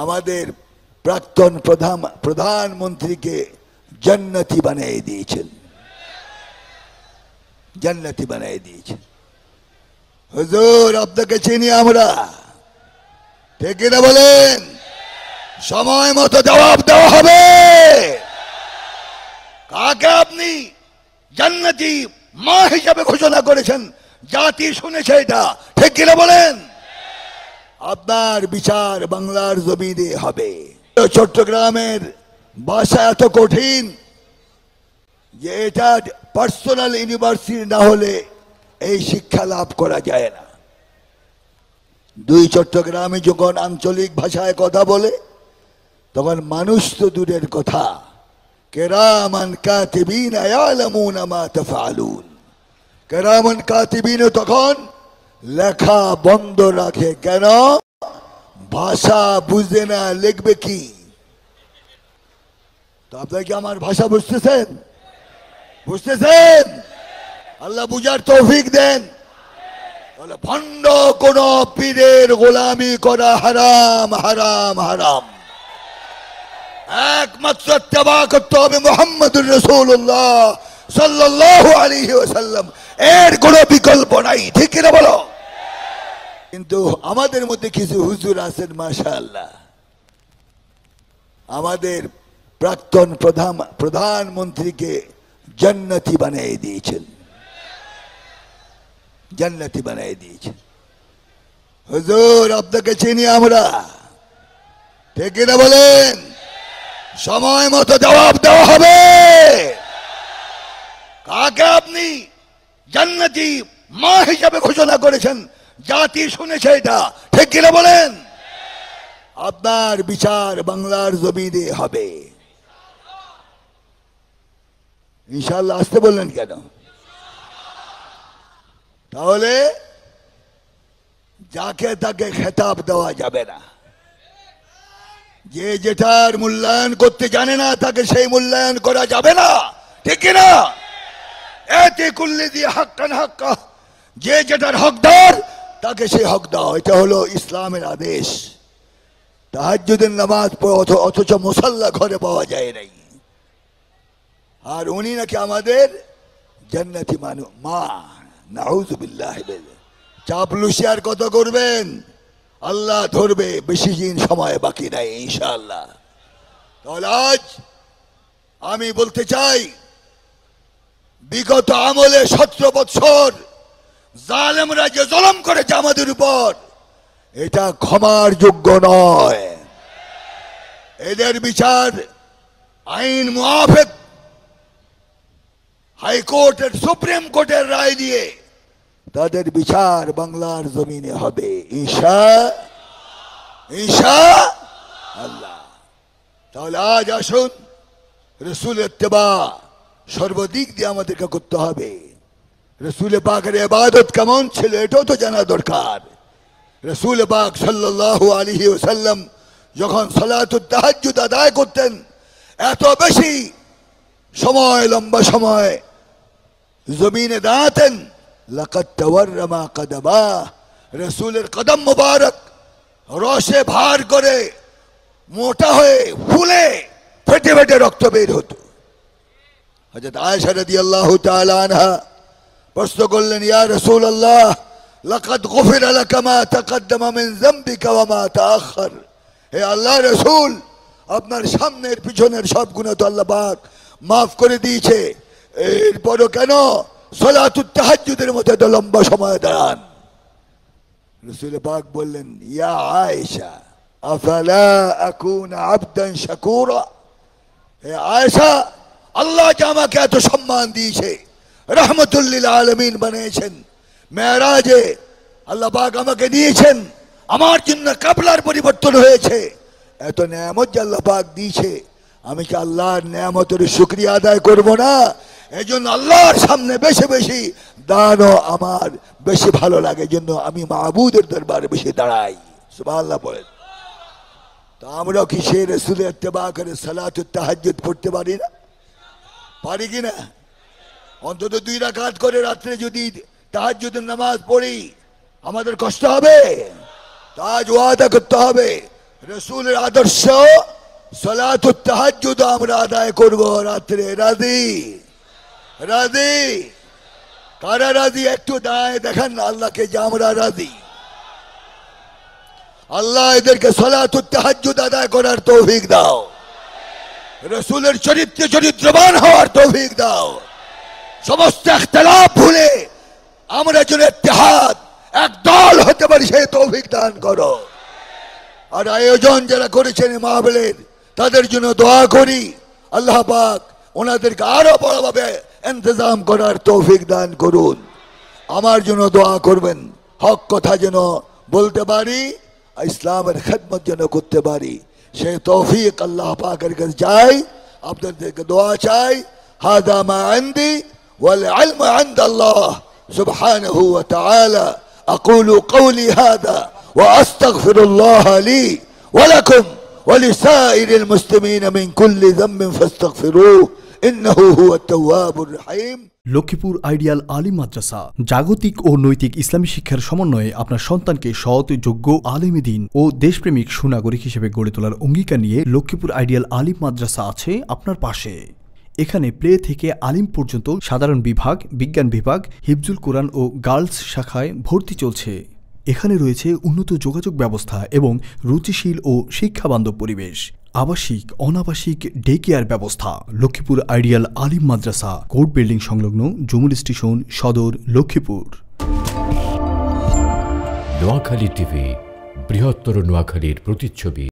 আমাদের প্রাক্তন প্রধানমন্ত্রীকে জান্নাতি বানিয়ে দিয়েছেন, জান্নাতি বানিয়ে দিয়েছেন। হুজুর আপনাকে চিনি আমরা, ঠিক না বলেন? সময় মতো জবাব দেওয়া হবে। কাকে আপনি জান্নাতি মা হিসাবে ঘোষণা করেছেন? জাতি শুনেছে এটা, ঠিক কিনা বলেন? আপনার বিচার বাংলার জমিনে হবে। চট্টগ্রামের ভাষা এত কঠিন যে এটা পার্সোনাল ইউনিভার্সিটি না হলে এই শিক্ষা লাভ করা যায় না। দুই চট্টগ্রামে যখন আঞ্চলিক ভাষায় কথা বলে তখন মানুষ তো দূরের কথা, কেরামান কাতিবিন ইয়ালামুনা মা তাফআলুন, কেরামান কাতিবিন তখন লেখা বন্ধ রাখে। কেন? ভাষা বুঝে না, লিখবে কি? তো আপনারা কি আমার ভাষা বুঝতেছেন? বুঝতেছেন? আল্লাহ বুঝার তৌফিক দেন। তাহলে ভণ্ড কোন পীরের গোলামি করা হারাম, হারাম, হারাম। একমাত্র ইত্তেবা করতে হবে মুহাম্মদুর রাসূলুল্লাহ সাল্লাল্লাহু আলাইহি ওয়াসাল্লাম, এর কোনো বিকল্প নাই, ঠিক কিনা বলো? কিন্তু আমাদের মধ্যে কিছু হুজুর আছেন মাশাআল্লাহ, আমাদের প্রাক্তন প্রধানমন্ত্রীকে জান্নাতি বানিয়ে দিয়েছেন, জান্নাতি বানিয়ে দিয়েছেন। হুজুর আপনাকে চিনি আমরা, ঠিক না বলেন? সময় মতো জবাব দেওয়া হবে। কাকে আপনি জান্নাতি মা হিসাবে ঘোষণা করেছেন? জাতি শুনেছে এটা, ঠিক কিনা বলেন? আপনার বিচার বাংলার জমিনে হবে ইনশাআল্লাহ। আসতে বললেন কেন? তাহলে যাকে তাকে খেতাব দেওয়া যাবে না। যে যেটার মূল্যায়ন করতে জানে না তাকে সেই মূল্যায়ন করা যাবে না, ঠিক কিনা? এতে কুল্লি দিয়ে হাক্কান হাক্কা, যে যেটার হকদার তাকে সেই হক দাও, এটা হলো ইসলামের আদেশ। তাহাজ্জুদের নামাজ পড়ে অথচ মুসাল্লা ঘরে পাওয়া যায় নাই, আর উনি নাকি আমাদের জান্নাতি মানুষ মা। নাউযুবিল্লাহ। চাপলুসি আর কত করবেন? আল্লাহ ধরবে, বেশি দিন সময় বাকি নাই ইনশাআল্লাহ। তাহলে আজ আমি বলতে চাই, বিগত আমলে 17 বছর জালেমরা যে জুলুম করেছে আমাদের উপর, এটা ক্ষমার যোগ্য নয়। এদের বিচার আইন মুআফিক হাইকোর্টের, সুপ্রিম কোর্টের রায় দিয়ে তাদের বিচার বাংলার জমিনে হবে ইনশাআল্লাহ। তাহলে আজ আসুন, রসুল ইত্তেবা সর্বদিক দিয়ে আমাদেরকে করতে হবে। রসুল পাকের ইবাদত কেমন ছিল এটাও তো জানা দরকার। রসুল পাক সাল্লাল্লাহু আলাইহি ওয়াসাল্লাম যখন সালাতুত তাহাজ্জুদ আদায় করতেন, এত বেশি সময়, লম্বা সময় জমিনে দাঁড়াতেন। লাকাদ তাওয়াররামা কদমা, রসুলের কদম মুবারক রসে ভার করে মোটা হয়ে ফুলে ফেটে ফেটে রক্ত বের হতো। হযরত আয়েশা রাদিয়াল্লাহু তাআলা আনহা প্রশ্ন করলেন, ইয়া রাসূলুল্লাহ, লাকাদ গুফিরা লাকা মা তাকদ্দামা মিন যামবিকা ওয়া মা তাআখার। হে আল্লাহর রাসূল, আপনার সামনের পিছনের সব গুনাহ তো আল্লাহ পাক মাফ করে দিয়েছে, এরপরও কেন সালাতুত তাহাজ্জুদের মতো এত লম্বা সময় দাঁড়ান? রাসূল পাক বললেন, ইয়া আয়েশা, আফালা আকুনা আবদান শাকুরা। হে আয়েশা, আল্লাহ যে আমাকে এত সম্মান দিয়েছে, রহমতুল লিল আলামিন বানিয়েছেন, মেরাজে আল্লাহ পাক আমাকে দিয়েছেন, আমার জন্য কাবলার পরিবর্তন হয়েছে, এত নেয়ামত যে আল্লাহ পাক দিয়েছে, আমি কি আল্লাহর নেয়ামতের শুকরিয়া আদায় করব না? এই জন্য আল্লাহর সামনে বেশি বেশি দাঁড়ানো আমার বেশি ভালো লাগে, জন্য আমি মাবুদের দরবারে বেশি দাঁড়াই। সুবহানাল্লাহ বলেন। তো আমরা কি সে রাসূলের ইত্তেবা করে সালাতুত তাহাজ্জুদ পড়তে পারি না? পারি কি না? অন্তত 2 রাকাত করে রাত্রে যদি তাহাজ্জুদের নামাজ পড়ি আমাদের কষ্ট হবে? তাজ ওয়াদা করতে হবে, রসুলের আদর্শ সালাতুত তাহাজ্জুদ আমরা আদায় করব রাত্রে। রাজি? রাজি? কারা রাজি? একটু দাঁড়ায় দেখান না আল্লাহকে যে আমরা রাজি। আল্লাহ এদেরকে সালাতুত তাহাজ্জুদ আদায় করার তৌফিক দাও, রসুলের চরিত্রে চরিত্রবান হওয়ার তৌফিক দাও, সমস্ত ইখতিলাফ ভুলে আমরা যেন ইত্তেহাদ এক দল হতে পারি সেই তৌফিক দান করো। আর আয়োজন যারা করেছেন মাহফিলের তাদের জন্য দোয়া করি, আল্লাহ পাক ওনাদেরকে আরো বড়ভাবে ইন্তজাম করার তৌফিক দান করুন। আমার জন্য দোয়া করবেন, হক কথা যেন বলতে পারি, ইসলামের খেদমত যেন করতে পারি, সেই তৌফিক আল্লাহ পাকের কাছে চাই, আপনাদেরকে দোয়া চাই। হাদা মা ইনদি ওয়াল ইলমু ইনদাল্লাহ সুবহানাহু ওয়া তাআলা। আকুলু কওলি হাদা ওয়া আস্তাগফিরুল্লাহ লি ওয়া লাকুম ওয়া লিসাইরিল মুসলিমিন মিন কুল্লি যামবিন ফাস্তাগফিরুহু ইন্নাহু হুয়াত তাওয়াবুর রহিম। লক্ষ্মীপুর আইডিয়াল আলিম মাদ্রাসা জাগতিক ও নৈতিক ইসলামী শিক্ষার সমন্বয়ে আপনার সন্তানকে সৎ, যোগ্য, আলেম দ্বীন ও দেশপ্রেমিক সুনাগরিক হিসেবে গড়ে তোলার অঙ্গীকার নিয়ে লক্ষ্মীপুর আইডিয়াল আলিম মাদ্রাসা আছে আপনার পাশে। এখানে প্লে থেকে আলিম পর্যন্ত সাধারণ বিভাগ, বিজ্ঞান বিভাগ, হিফজুল কোরআন ও গার্লস শাখায় ভর্তি চলছে। এখানে রয়েছে উন্নত যোগাযোগ ব্যবস্থা এবং রুচিশীল ও শিক্ষাবান্ধব পরিবেশ, আবাসিক অনাবাসিক ডে কেয়ার ব্যবস্থা। লক্ষ্মীপুর আইডিয়াল আলিম মাদ্রাসা, কোর্ট বিল্ডিং সংলগ্ন, জুমুল স্টেশন, সদর, লক্ষ্মীপুর। নোয়াখালী টিভি, বৃহত্তর নোয়াখালীর প্রতিচ্ছবি।